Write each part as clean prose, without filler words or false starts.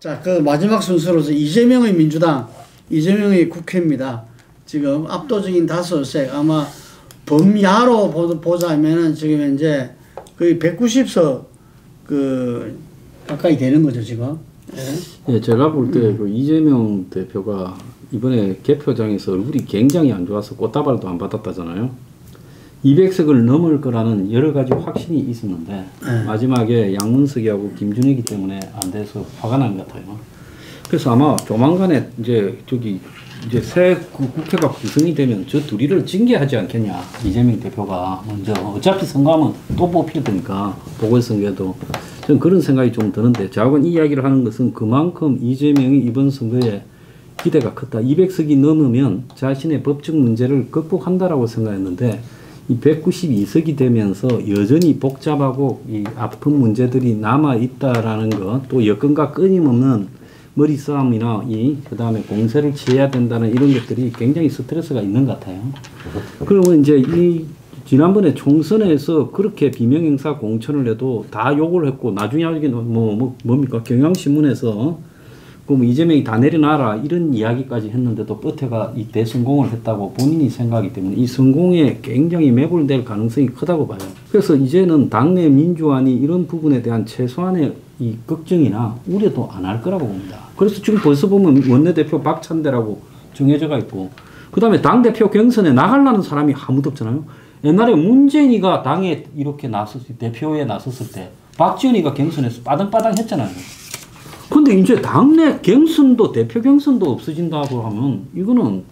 자, 그 마지막 순서로서 이재명의 민주당, 이재명의 국회입니다. 지금 압도적인 다수색, 아마 범야로 보자면은 지금 현재 거의 190석 그 가까이 되는 거죠, 지금. 예, 예, 제가 볼 때 그 이재명 대표가 이번에 개표장에서 얼굴이 굉장히 안 좋아서 꽃다발도 안 받았다잖아요. 200석을 넘을 거라는 여러 가지 확신이 있었는데 마지막에 양문석이하고 김준혁이 때문에 안 돼서 화가 난 것 같아요. 그래서 아마 조만간에 이제 새 국회가 구성이 되면 저 둘이를 징계하지 않겠냐, 이재명 대표가 먼저. 어차피 선거하면 또 뽑힐 테니까, 보궐선거에도. 저는 그런 생각이 좀 드는데, 저하고는 이 이야기를 하는 것은 그만큼 이재명이 이번 선거에 기대가 컸다. 200석이 넘으면 자신의 법적 문제를 극복한다라고 생각했는데, 이 192석이 되면서 여전히 복잡하고 이 아픈 문제들이 남아있다라는 것, 또 여건과 끊임없는 머리 싸움이나 그다음에 공세를 취해야 된다는 이런 것들이 굉장히 스트레스가 있는 것 같아요. 그러면 이제 지난번에 총선에서 그렇게 비명행사 공천을 해도 다 욕을 했고, 나중에 하기는 뭡니까? 경향신문에서 그럼 이재명이 다 내려놔라 이런 이야기까지 했는데도 뻗혀가 이 대성공을 했다고 본인이 생각하기 때문에 이 성공에 굉장히 매몰될 가능성이 크다고 봐요. 그래서 이제는 당내 민주안이 이런 부분에 대한 최소한의 이 걱정이나 우려도 안 할 거라고 봅니다. 그래서 지금 벌써 보면 원내대표 박찬대라고 정해져가 있고, 그 다음에 당대표 경선에 나가려는 사람이 아무도 없잖아요. 옛날에 문재인이가 당에 이렇게 대표에 나섰을 때 박지원이가 경선에서 빠등빠등 했잖아요. 근데 이제 당내 경선도, 대표 경선도 없어진다고 하면 이거는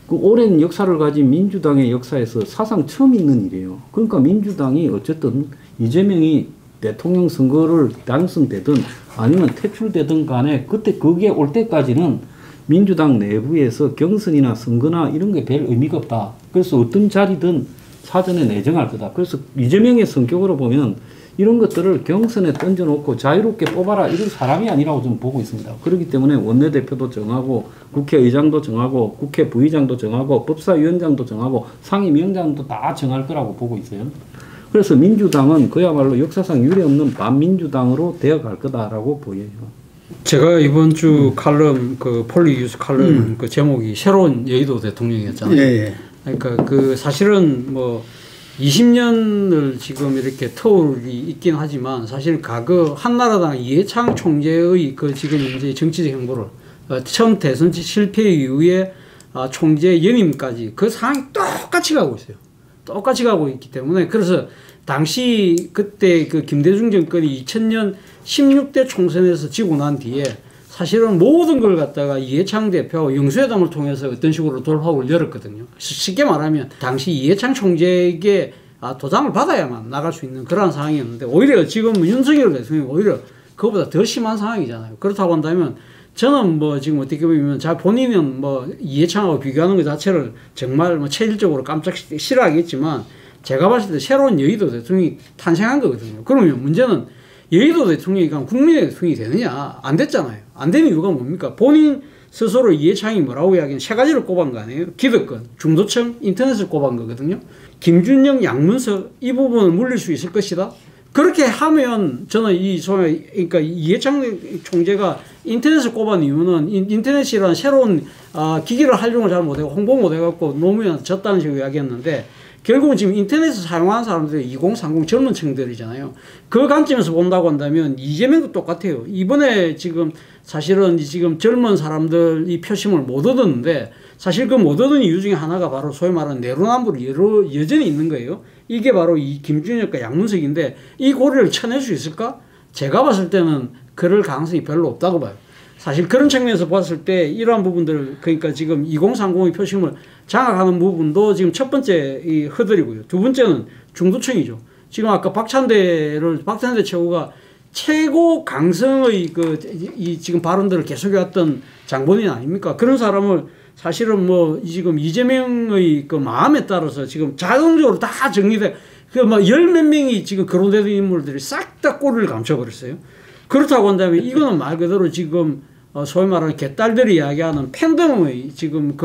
그 오랜 역사를 가진 민주당의 역사에서 사상 처음 있는 일이에요. 그러니까 민주당이 어쨌든 이재명이 대통령 선거를 당선되든 아니면 퇴출되든 간에 그때 그게 올 때까지는 민주당 내부에서 경선이나 선거나 이런 게 별 의미가 없다. 그래서 어떤 자리든 사전에 내정할 거다. 그래서 이재명의 성격으로 보면 이런 것들을 경선에 던져놓고 자유롭게 뽑아라 이런 사람이 아니라고 저는 보고 있습니다. 그렇기 때문에 원내대표도 정하고 국회의장도 정하고 국회 부의장도 정하고 법사위원장도 정하고 상임위원장도 다 정할 거라고 보고 있어요. 그래서 민주당은 그야말로 역사상 유례없는 반민주당으로 되어갈 거다라고 보여요. 제가 이번 주 칼럼, 그 폴리뉴스 칼럼 그 제목이 새로운 여의도 대통령이었잖아요. 예. 그러니까 그 사실은 뭐 20년을 지금 이렇게 터울이 있긴 하지만 사실 과거 한나라당 이해창 총재의 그 지금 이제 정치적 행보를 처음 대선 실패 이후에 총재 연임까지 그 상황이 똑같이 가고 있어요. 똑같이 가고 있기 때문에 그래서 당시 그때 그 김대중 정권이 2000년 16대 총선에서 지고 난 뒤에 사실은 모든 걸 갖다가 이해창 대표와 영수회담을 통해서 어떤 식으로 돌파구를 열었거든요. 쉽게 말하면 당시 이해창 총재에게 도장을 받아야만 나갈 수 있는 그런 상황이었는데 오히려 지금 윤석열 대통령이 오히려 그것보다 더 심한 상황이잖아요. 그렇다고 한다면 저는 뭐 지금 어떻게 보면 본인은 뭐 이해창하고 비교하는 것 자체를 정말 뭐 체질적으로 깜짝 싫어하겠지만 제가 봤을 때 새로운 여의도 대통령이 탄생한 거거든요. 그러면 문제는 여의도 대통령이 국민의 대통령이 되느냐? 안 됐잖아요. 안 되는 이유가 뭡니까? 본인 스스로 이해창이 뭐라고 이야기하는 세 가지를 꼽은 거 아니에요? 기득권, 중도층, 인터넷을 꼽은 거거든요. 김준영, 양문석 이 부분을 물릴 수 있을 것이다. 그렇게 하면 저는 그러니까 이해창 총재가 인터넷을 꼽은 이유는 인터넷이라는 새로운 기기를 활용을 잘 못하고 홍보 못해갖고 노무현 졌다는 식으로 이야기했는데 결국은 지금 인터넷을 사용하는 사람들이 2030 젊은 층들이잖아요. 그 관점에서 본다고 한다면 이재명도 똑같아요. 이번에 지금 사실은 지금 젊은 사람들이 표심을 못 얻었는데 사실 그 못 얻은 이유 중에 하나가 바로 소위 말하는 내로남불이 여전히 있는 거예요. 이게 바로 이 김준혁과 양문석인데 이 고리를 쳐낼 수 있을까? 제가 봤을 때는 그럴 가능성이 별로 없다고 봐요. 사실 그런 측면에서 봤을 때 이러한 부분들 그러니까 지금 2030의 표심을 장악하는 부분도 지금 첫 번째 이 허들이고요. 두 번째는 중도층이죠. 지금 아까 박찬대 최고가 최고 강성의 이 지금 발언들을 계속해왔던 장본인 아닙니까? 그런 사람을 사실은 뭐 지금 이재명의 그 마음에 따라서 지금 자동적으로 다 정리돼 그 막 열 몇 명이 지금 거론되는 인물들이 싹 다 꼬리를 감춰버렸어요. 그렇다고 한다면 이거는 말 그대로 지금 소위 말하는 개딸들이 이야기하는 팬덤의 지금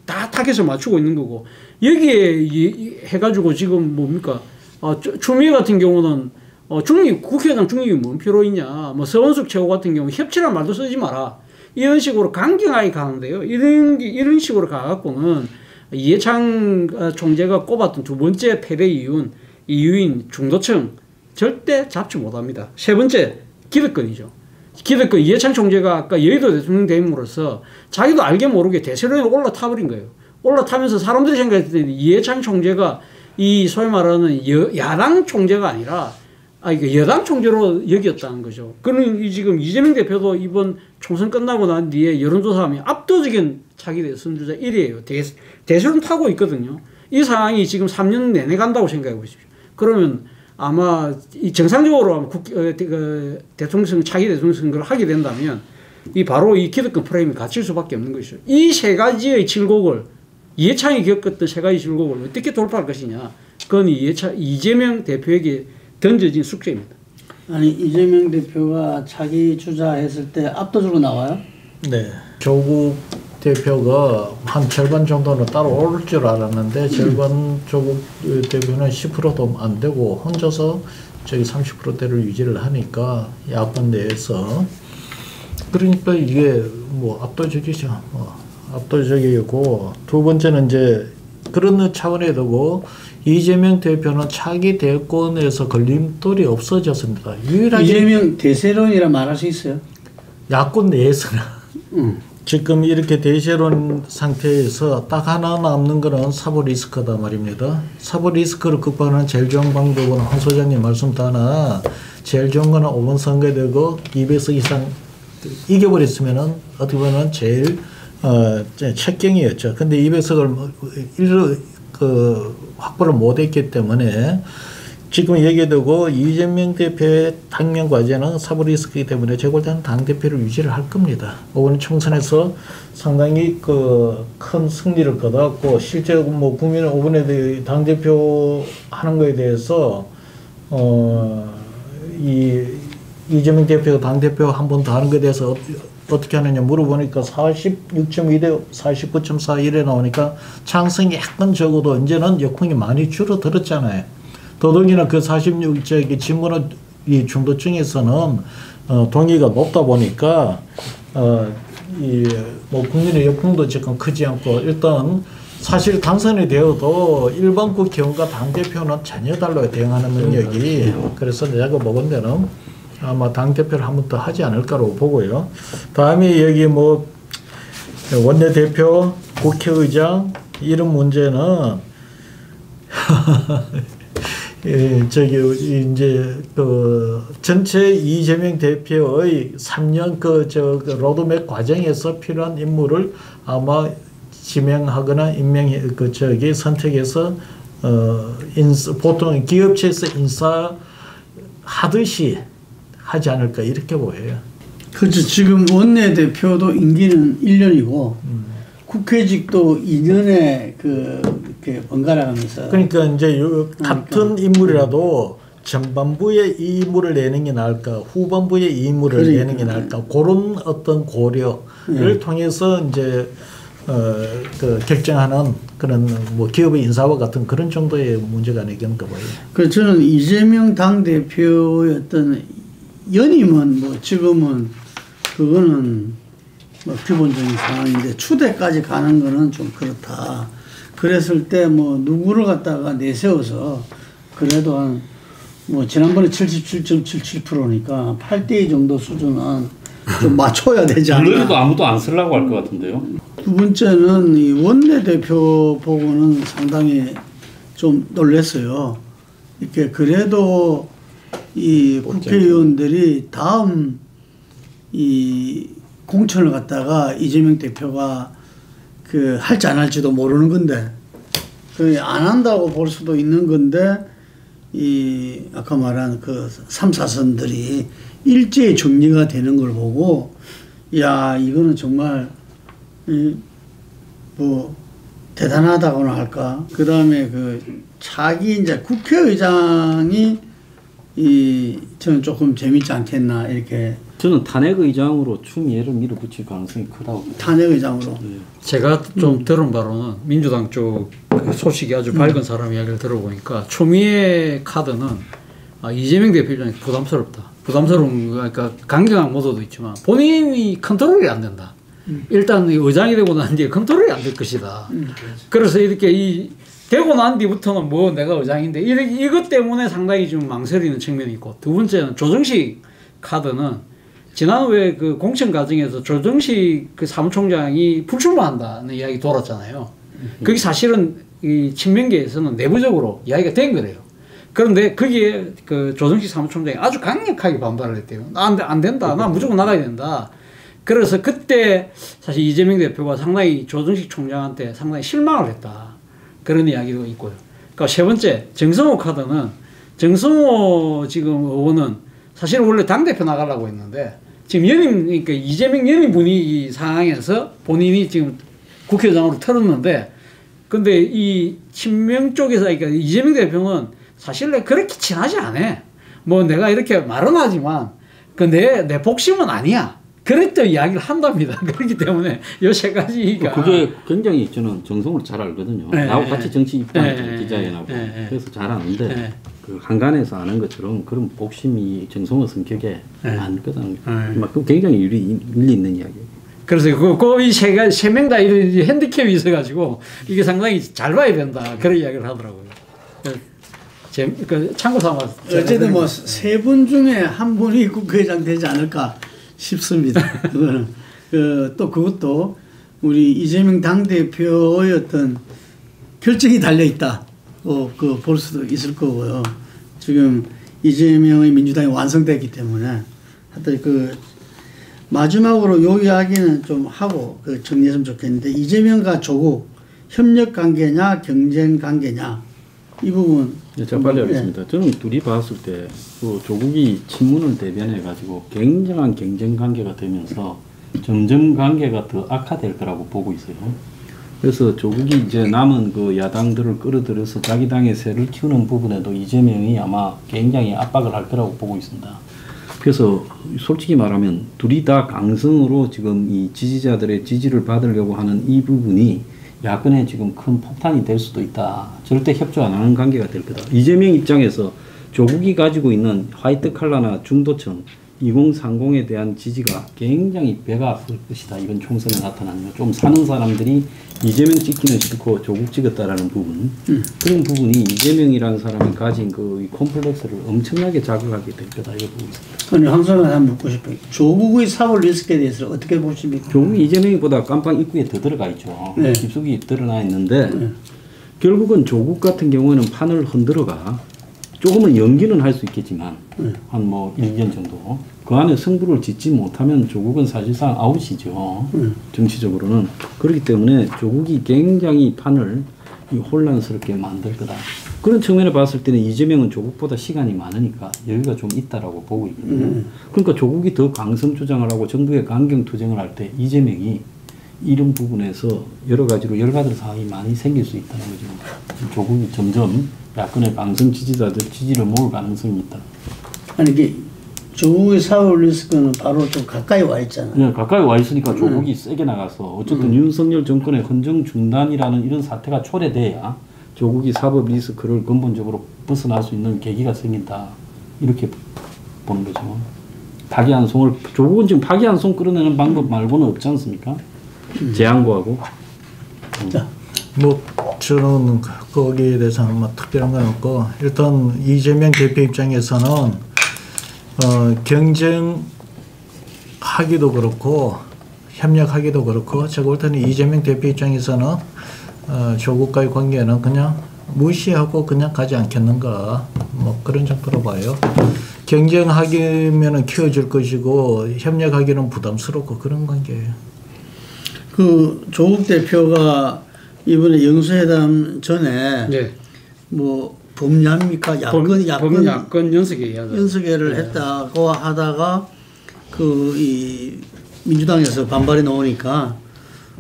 다 타겟을 맞추고 있는 거고 여기에 해가지고 지금 뭡니까 추미애 같은 경우는 국회의장 중립이 뭔 필요 있냐. 뭐 서원숙 최고 같은 경우 협치란 말도 쓰지 마라. 이런 식으로 강경하게 가는데요. 이런 식으로 가갖고는 이해창 총재가 꼽았던 두 번째 패배 이유인 중도층 절대 잡지 못합니다. 세 번째, 기득권이죠. 기득권, 이해창 총재가 아까 여의도 대통령 대임으로써 자기도 알게 모르게 대세론에 올라타버린 거예요. 올라타면서 사람들이 생각했을 때 이해창 총재가 이 소위 말하는 야당 총재가 아니라 여당 총재로 여겼다는 거죠. 그는 지금 이재명 대표도 이번 총선 끝나고 난 뒤에 여론조사하면 압도적인 차기 선두자 1위예요. 대세론 타고 있거든요. 이 상황이 지금 3년 내내 간다고 생각해 보십시오. 그러면 아마 정상적으로 대통령 차기 대통령 선거를 하게 된다면 바로 이 기득권 프레임이 갇힐 수밖에 없는 것이죠. 이 세 가지의 질곡을 이해창이 겪었던 세 가지 질곡을 어떻게 돌파할 것이냐. 그건 이재명 대표에게 던져진 숙제입니다. 아니 이재명 대표가 자기 주자했을 때 압도적으로 나와요? 네. 조국 대표가 한 절반 정도는 따라올 줄 알았는데 조국 대표는 10%도 안 되고 혼자서 저기 30%대를 유지를 하니까 야권 내에서 그러니까 이게 뭐 압도적이죠. 압도적이고 두 번째는 이제 그런 차원에 두고 이재명 대표는 차기 대권에서 걸림돌이 없어졌습니다. 유일하게 이재명 대세론이라 말할 수 있어요? 야권 내에서는 지금 이렇게 대세론 상태에서 딱 하나 남는 거는 사법 리스크다 말입니다. 사법 리스크를 극복하는 제일 좋은 방법은 한 소장님 말씀도 하나 제일 좋은 거는 5번 선거에 되고 200석 이상 이겨버렸으면은 어떻게 보면 제일 책경이었죠. 근데 200석을 확보를 못했기 때문에 지금 얘기되고 이재명 대표의 당면 과제는 사법 리스크이기 때문에 제가 볼 때는 당대표를 유지를 할 겁니다. 이번 총선에서 상당히 큰 승리를 거뒀고 실제로 뭐 국민의 5번에 당대표 하는 거에 대해서 이재명 대표가 당대표 한 번 더 하는 거에 대해서 어떻게 하느냐 물어보니까 46.2대 49.4 이래 나오니까 창성이 약간 적어도 이제는 역풍이 많이 줄어들었잖아요. 더더욱이나 그 46저기 진보는 이 중도층에서는 동의가 높다 보니까 뭐 국민의 역풍도 지금 크지 않고 일단 사실 당선이 되어도 일반 국회의원과 당대표는 전혀 달라요. 대응하는 능력이. 그래서 내가 보건 데는 아마 당대표를 한 번 더 하지 않을까로 보고요. 다음에 여기 뭐 원내대표, 국회의장 이런 문제는 저기 이제 전체 이재명 대표의 3년 로드맵 과정에서 필요한 인물을 아마 지명하거나 선택해서 보통 기업체에서 인사하듯이 하지 않을까 이렇게 보여요. 그렇죠. 지금 원내대표도 임기는 1년이고 국회직도 2년에 이렇게 번갈아가면서. 그러니까 이제 같은 인물이라도 전반부에 이 인물을 내는 게 나을까, 후반부에 이 인물을 내는 게 나을까, 그런 어떤 고려를 통해서 이제 결정하는 그런 뭐 기업의 인사와 같은 그런 정도의 문제가 아니겠는가 봐요. 그래서 저는 이재명 당대표의 어떤 연임은 뭐 지금은 그거는 뭐 기본적인 상황인데 추대까지 가는 거는 좀 그렇다. 그랬을 때 뭐 누구를 갖다가 내세워서 그래도 한 뭐 지난번에 77.77%니까 8대2 정도 수준은 좀 맞춰야 되지 않나. 그래도 아무도 안 쓰려고 할 것 같은데요. 두 번째는 이 원내대표 보고는 상당히 좀 놀랐어요. 이렇게 그래도 이 국회의원들이 다음 이 공천을 갖다가 이재명 대표가 할지 안 할지도 모르는 건데 안 한다고 볼 수도 있는 건데 이 아까 말한 3, 4선들이 일제히 정리가 되는 걸 보고 야 이거는 정말 뭐 대단하다고나 할까. 그 다음에 차기 이제 국회의장이 저는 조금 재밌지 않겠나 이렇게. 저는 탄핵의장으로 추미애를 밀어붙일 가능성이 크다고. 탄핵의장으로. 네. 제가 좀 들은 바로는 민주당 쪽 소식이 아주 밝은 사람 이야기를 들어보니까 추미애 카드는 이재명 대표 입장에서 부담스럽다. 부담스러운 그러니까 강경한 모드도 있지만 본인이 컨트롤이 안 된다. 일단 의장이 되고 난 뒤에 컨트롤이 안 될 것이다. 그래서 이렇게 되고 난 뒤부터는 뭐 내가 의장인데 이것 때문에 상당히 좀 망설이는 측면이 있고, 두 번째는 조정식 카드는 지난 후에 그 공천 과정에서 조정식 그 사무총장이 불출마한다는 이야기 돌았잖아요. 그게 사실은 이 친명계에서는 내부적으로 이야기가 된 거래요. 그런데 거기에 그 조정식 사무총장이 아주 강력하게 반발을 했대요. 안 된다. 나 무조건 나가야 된다. 그래서 그때 사실 이재명 대표가 상당히 조정식 총장한테 상당히 실망을 했다. 그런 이야기도 있고요. 그러니까 세 번째, 정성호 카드는, 정성호 지금 의원은 사실 원래 당대표 나가려고 했는데 지금 그러니까 이재명 연임 분위기 상황에서 본인이 지금 국회의장으로 털었는데, 근데 이 친명 쪽에서, 그러니까 이재명 대표는 사실 그렇게 친하지 않아. 뭐 내가 이렇게 말은 하지만 그 내 복심은 아니야. 그랬던 이야기를 한답니다. 그렇기 때문에 요 세 가지가 그게 굉장히 저는 정성을 잘 알거든요. 네, 나하고 네, 같이 정치 입당했잖아요. 네, 기자회하고. 네, 그래서 잘 아는데 네. 그 한간에서 아는 것처럼 그런 복심이 정성호 성격에 네. 안 거든. 네. 그 굉장히 일리 있는 이야기예요. 그래서 이 세 명 다 이런 핸디캡이 있어가지고 이게 상당히 잘 봐야 된다. 그런 이야기를 하더라고요. 참고 삼아. 어쨌든 뭐 세 분 중에 한 분이 국회의장 되지 않을까 싶습니다. 그거는 또 그것도 우리 이재명 당대표의 어떤 결정이 달려 있다. 볼 수도 있을 거고요. 지금 이재명의 민주당이 완성됐기 때문에 하여튼 마지막으로 요 이야기는 좀 하고 정리했으면 좋겠는데, 이재명과 조국 협력 관계냐 경쟁 관계냐 이 부분. 네, 제가 빨리 하겠습니다. 저는 둘이 봤을 때 조국이 친문을 대변해 가지고 굉장한 경쟁 관계가 되면서 점점 관계가 더 악화될 거라고 보고 있어요. 그래서 조국이 이제 남은 그 야당들을 끌어들여서 자기 당의 세를 키우는 부분에도 이재명이 아마 굉장히 압박을 할 거라고 보고 있습니다. 그래서 솔직히 말하면 둘이 다 강성으로 지금 이 지지자들의 지지를 받으려고 하는 이 부분이 야권에 지금 큰 폭탄이 될 수도 있다. 절대 협조 안 하는 관계가 될 거다. 이재명 입장에서 조국이 가지고 있는 화이트 칼라나 중도층 2030에 대한 지지가 굉장히 배가 아플 것이다. 이번 총선에 나타나는 거. 좀 사는 사람들이 이재명 찍기는 싫고 조국 찍었다라는 부분. 그런 부분이 이재명이라는 사람이 가진 그 콤플렉스를 엄청나게 자극하게 될 거다. 이거 보고 있습니다. 오늘 항상 한번 묻고 싶어요. 조국의 사법 리스크에 대해서 어떻게 보십니까? 조국이 이재명이보다 깜빵 입구에 더 들어가 있죠. 네. 깊숙이 드러나 있는데 결국은 조국 같은 경우에는 판을 흔들어가 조금은 연기는 할 수 있겠지만 한 뭐 1년 정도 그 안에 승부를 짓지 못하면 조국은 사실상 아웃이죠. 정치적으로는. 그렇기 때문에 조국이 굉장히 판을 혼란스럽게 만들 거다. 그런 측면에 봤을 때는 이재명은 조국보다 시간이 많으니까 여유가 좀 있다라고 보고 있거든요. 그러니까 조국이 더 강성 주장을 하고 정부의 강경 투쟁을 할 때 이재명이 이런 부분에서 여러 가지로 열받을 상황이 많이 생길 수 있다는 거죠. 조국이 점점 야권의 강성 지지자들 지지를 모을 가능성이 있다. 아니 이게 조국의 사법 리스크는 바로 좀 가까이 와 있잖아요. 네, 가까이 와 있으니까 조국이 세게 나가서 어쨌든 윤석열 정권의 헌정 중단이라는 이런 사태가 초래돼야 조국이 사법 리스크를 근본적으로 벗어날 수 있는 계기가 생긴다. 이렇게 보는 거죠. 파기환송을 조국은 지금 파기환송 끌어내는 방법 말고는 없지 않습니까? 재항고하고. 뭐 저는 거기에 대해서는 뭐 특별한 건 없고, 일단 이재명 대표 입장에서는 경쟁하기도 그렇고 협력하기도 그렇고, 제가 볼 때는 이재명 대표 입장에서는 조국과의 관계는 그냥 무시하고 그냥 가지 않겠는가, 뭐 그런 정도로 봐요. 경쟁하기면은 키워줄 것이고 협력하기는 부담스럽고 그런 관계예요. 조국 대표가 이번에 영수회담 전에 네. 뭐 범야입니까? 야권 연석회를 했다고 하다가 이 민주당에서 반발이 나오니까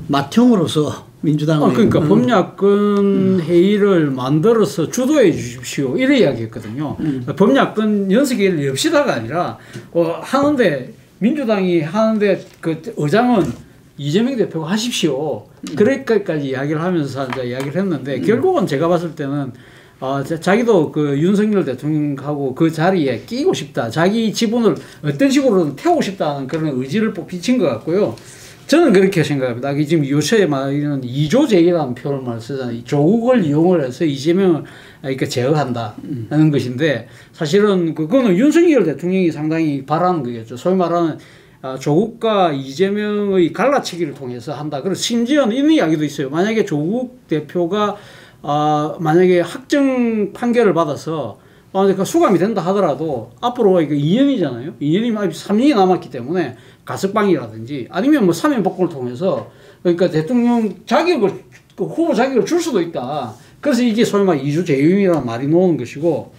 맏형으로서 민주당을 그러니까 범야권 회의를 만들어서 주도해 주십시오. 이래 이야기했거든요. 범야권 연석회의를 엽시다가 아니라 하는데 민주당이 하는데 그 의장은 이재명 대표가 하십시오. 그럴까지 이야기를 하면서 이제 이야기를 했는데 결국은 제가 봤을 때는 자기도 그 윤석열 대통령하고 그 자리에 끼고 싶다. 자기 지분을 어떤 식으로든 태우고 싶다는 그런 의지를 비친 것 같고요. 저는 그렇게 생각합니다. 지금 요새 말하는 2조 제기라는 표현을 쓰잖아요. 조국을 이용을 해서 이재명을 그러니까 제어한다 하는 것인데 사실은 그거는 윤석열 대통령이 상당히 바라는 거겠죠. 소위 말하는 조국과 이재명의 갈라치기를 통해서 한다. 그리고 심지어는 이런 이야기도 있어요. 만약에 조국 대표가 만약에 확정 판결을 받아서 수감이 된다 하더라도 앞으로 이거 2년이잖아요. 2년이면 아직 3년이 남았기 때문에 가석방이라든지 아니면 뭐 사면복권을 통해서 그러니까 대통령 자격을 그 후보 자격을 줄 수도 있다. 그래서 이게 소위 말 2조 재윤이라는 말이 나오는 것이고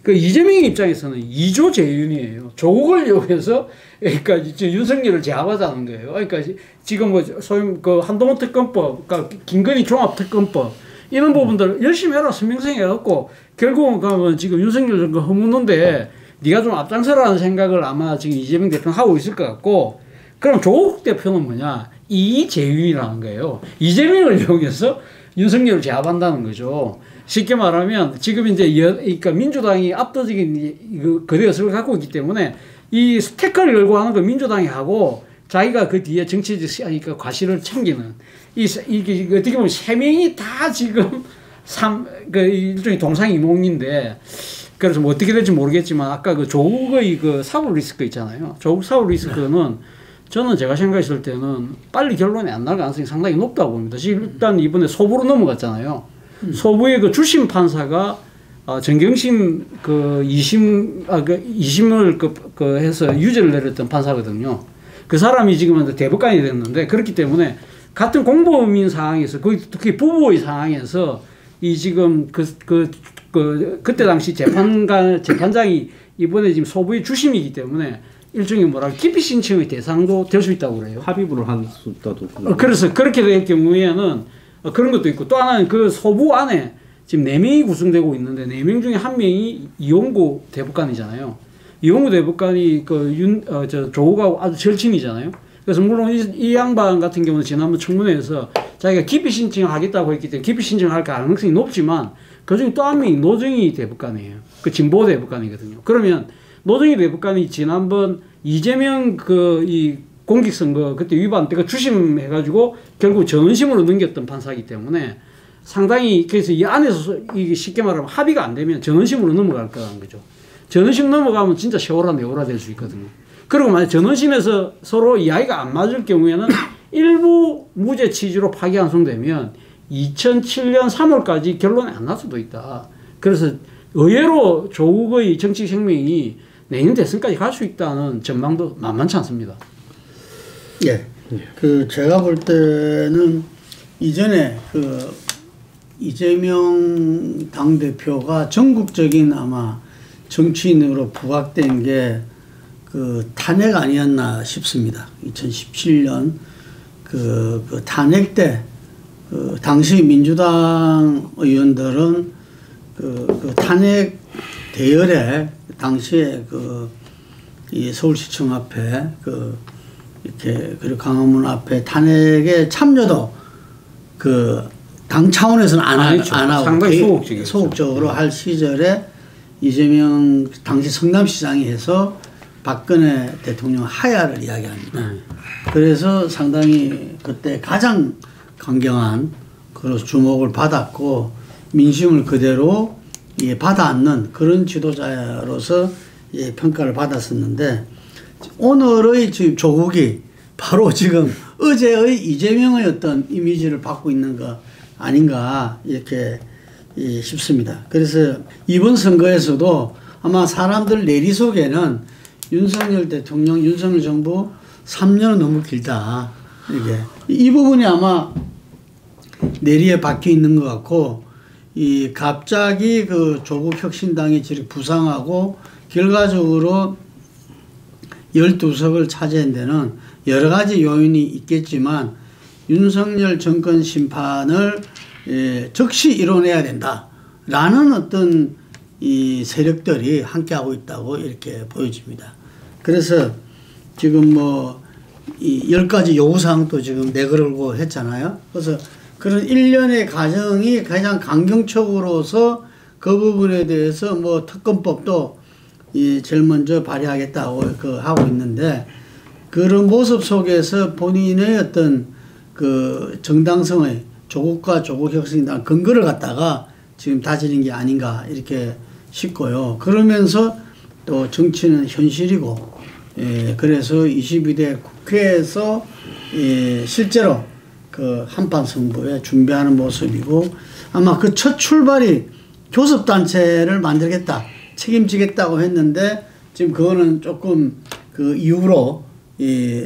그 이재명 입장에서는 2조 재윤이에요. 조국을 이용해서 그러니까 윤석열을 제압하자는 거예요. 그러니까 지금 뭐 소위 그 한동훈 특검법, 그러니까 김건희 종합 특검법 이런 부분들 열심히 해라 선명성 해갖고 결국은 가면 지금 윤석열 정권 허무는데 네가 좀 앞장서라는 생각을 아마 지금 이재명 대표는 하고 있을 것 같고 그럼 조국 대표는 뭐냐 이재윤이라는 거예요. 이재명을 이용해서 윤석열을 제압한다는 거죠. 쉽게 말하면 지금 이제 그러니까 민주당이 압도적인 거대의석을 갖고 있기 때문에 이 스테커를 열고 하는 거 민주당이 하고 자기가 그 뒤에 정치적 그러니까 과실을 챙기는 이게 어떻게 보면 세 명이 다 지금 그 일종의 동상이몽인데 그래서 뭐 어떻게 될지 모르겠지만 아까 그 조국의 그 사법 리스크 있잖아요. 조국 사법 리스크는 저는 제가 생각했을 때는 빨리 결론이 안 날 가능성이 상당히 높다고 봅니다. 지금 일단 이번에 소부로 넘어갔잖아요. 소부의 그 주심 판사가 정경심 그 2심을 그 해서 유죄를 내렸던 판사거든요. 그 사람이 지금 대법관이 됐는데 그렇기 때문에 같은 공범인 상황에서 특히 부부의 상황에서 이 지금 그때 당시 재판장이 이번에 지금 소부의 주심이기 때문에 일종의 기피 신청의 대상도 될 수 있다고 그래요. 합의부를 할 수 있다도. 그래서 그렇게 될 경우에는 그런 것도 있고 또 하나는 그 소부 안에 지금 4명이 구성되고 있는데 4명 중에 1명이 이용구 대법관이잖아요. 이용구 대법관이 조국하고 아주 절친이잖아요. 그래서 물론 이 양반 같은 경우는 지난번 청문회에서 자기가 기피 신청을 하겠다고 했기 때문에 기피 신청할 가능성이 높지만 그중에 또 1명이 노정희 대법관이에요. 그 진보 대법관이거든요. 그러면 노정희 대법관이 지난번 이재명 이 공직선거 그때 위반 때가 주심해가지고 결국 전원심으로 넘겼던 판사이기 때문에 상당히 그래서 이 안에서 이게 쉽게 말하면 합의가 안 되면 전원심으로 넘어갈 거라는 거죠. 전원심 넘어가면 진짜 세월아 내월아 될 수 있거든요. 그리고 만약 전원심에서 서로 이야기가 안 맞을 경우에는 일부 무죄 취지로 파기환송되면 2007년 3월까지 결론이 안 날 수도 있다. 그래서 의외로 조국의 정치 생명이 내년 대선까지 갈 수 있다는 전망도 만만치 않습니다. 예. 제가 볼 때는 이전에 이재명 당대표가 전국적인 아마 정치인으로 부각된 게 탄핵 아니었나 싶습니다. 2017년 그 탄핵 때 당시 민주당 의원들은 탄핵 대열에 당시에 이 서울시청 앞에 이렇게 그리고 강화문 앞에 탄핵에 참여도 당 차원에서는 안 하고 상당히 소극적으로 할 시절에 이재명 당시 성남시장이 해서 박근혜 대통령 하야를 이야기합니다. 그래서 상당히 그때 가장 강경한 주목을 받았고 민심을 그대로 받아안는 그런 지도자로서 평가를 받았었는데 오늘의 지금 조국이 바로 지금 어제의 이재명의 어떤 이미지를 받고 있는 거 아닌가 이렇게 싶습니다. 그래서 이번 선거에서도 아마 사람들 내리 속에는 윤석열 대통령, 윤석열 정부 3년은 너무 길다. 이 부분이 아마 내리에 박혀 있는 것 같고 갑자기 조국 혁신당이 저렇게 부상하고 결과적으로 12석을 차지한 데는 여러 가지 요인이 있겠지만 윤석열 정권 심판을 즉시 이뤄내야 된다라는 어떤 이 세력들이 함께하고 있다고 이렇게 보여집니다. 그래서 지금 이 10가지 요구사항도 지금 내걸고 했잖아요. 그래서 그런 일련의 과정이 가장 강경적으로서 그 부분에 대해서 뭐 특검법도 제일 먼저 발의하겠다고 하고 있는데 그런 모습 속에서 본인의 어떤 그 정당성의 조국과 조국혁신당 근거를 갖다가 지금 다지는 게 아닌가 이렇게 싶고요. 그러면서 또 정치는 현실이고 그래서 22대 국회에서 실제로 그 한판 승부에 준비하는 모습이고 아마 그 첫 출발이 교섭단체를 만들겠다 책임지겠다고 했는데 지금 그거는 조금 그 이후로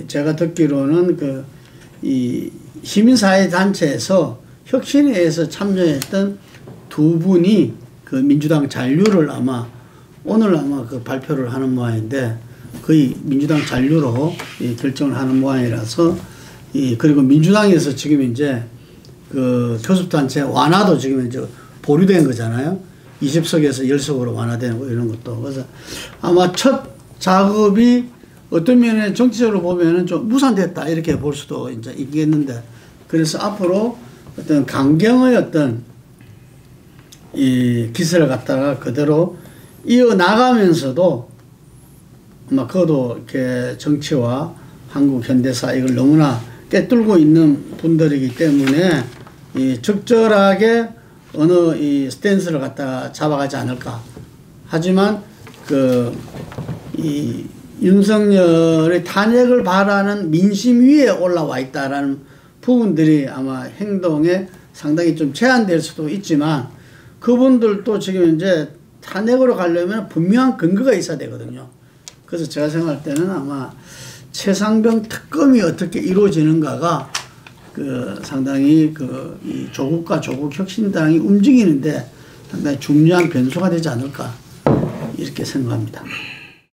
제가 듣기로는 이 시민사회 단체에서 혁신회에서 참여했던 두 분이 그 민주당 잔류를 오늘 그 발표를 하는 모양인데 거의 민주당 잔류로 결정을 하는 모양이라서 그리고 민주당에서 지금 이제 그 교섭단체 완화도 지금 이제 보류된 거잖아요. 20석에서 10석으로 완화되는 거 이런 것도. 그래서 아마 첫 작업이 어떤 면에 정치적으로 보면은 좀 무산됐다 이렇게 볼 수도 이제 있겠는데 그래서 앞으로 어떤 강경의 어떤 이 기세를 갖다가 그대로 이어 나가면서도 아마 그것도 이렇게 정치와 한국 현대사 이걸 너무나 꿰뚫고 있는 분들이기 때문에 적절하게 어느 이 스탠스를 갖다가 잡아가지 않을까. 하지만 이 윤석열의 탄핵을 바라는 민심 위에 올라와 있다라는 부분들이 아마 행동에 상당히 좀 제한될 수도 있지만 그분들도 지금 이제 탄핵으로 가려면 분명한 근거가 있어야 되거든요. 그래서 제가 생각할 때는 아마 최상병 특검이 어떻게 이루어지는가가 상당히 이 조국과 조국혁신당이 움직이는데 상당히 중요한 변수가 되지 않을까 이렇게 생각합니다.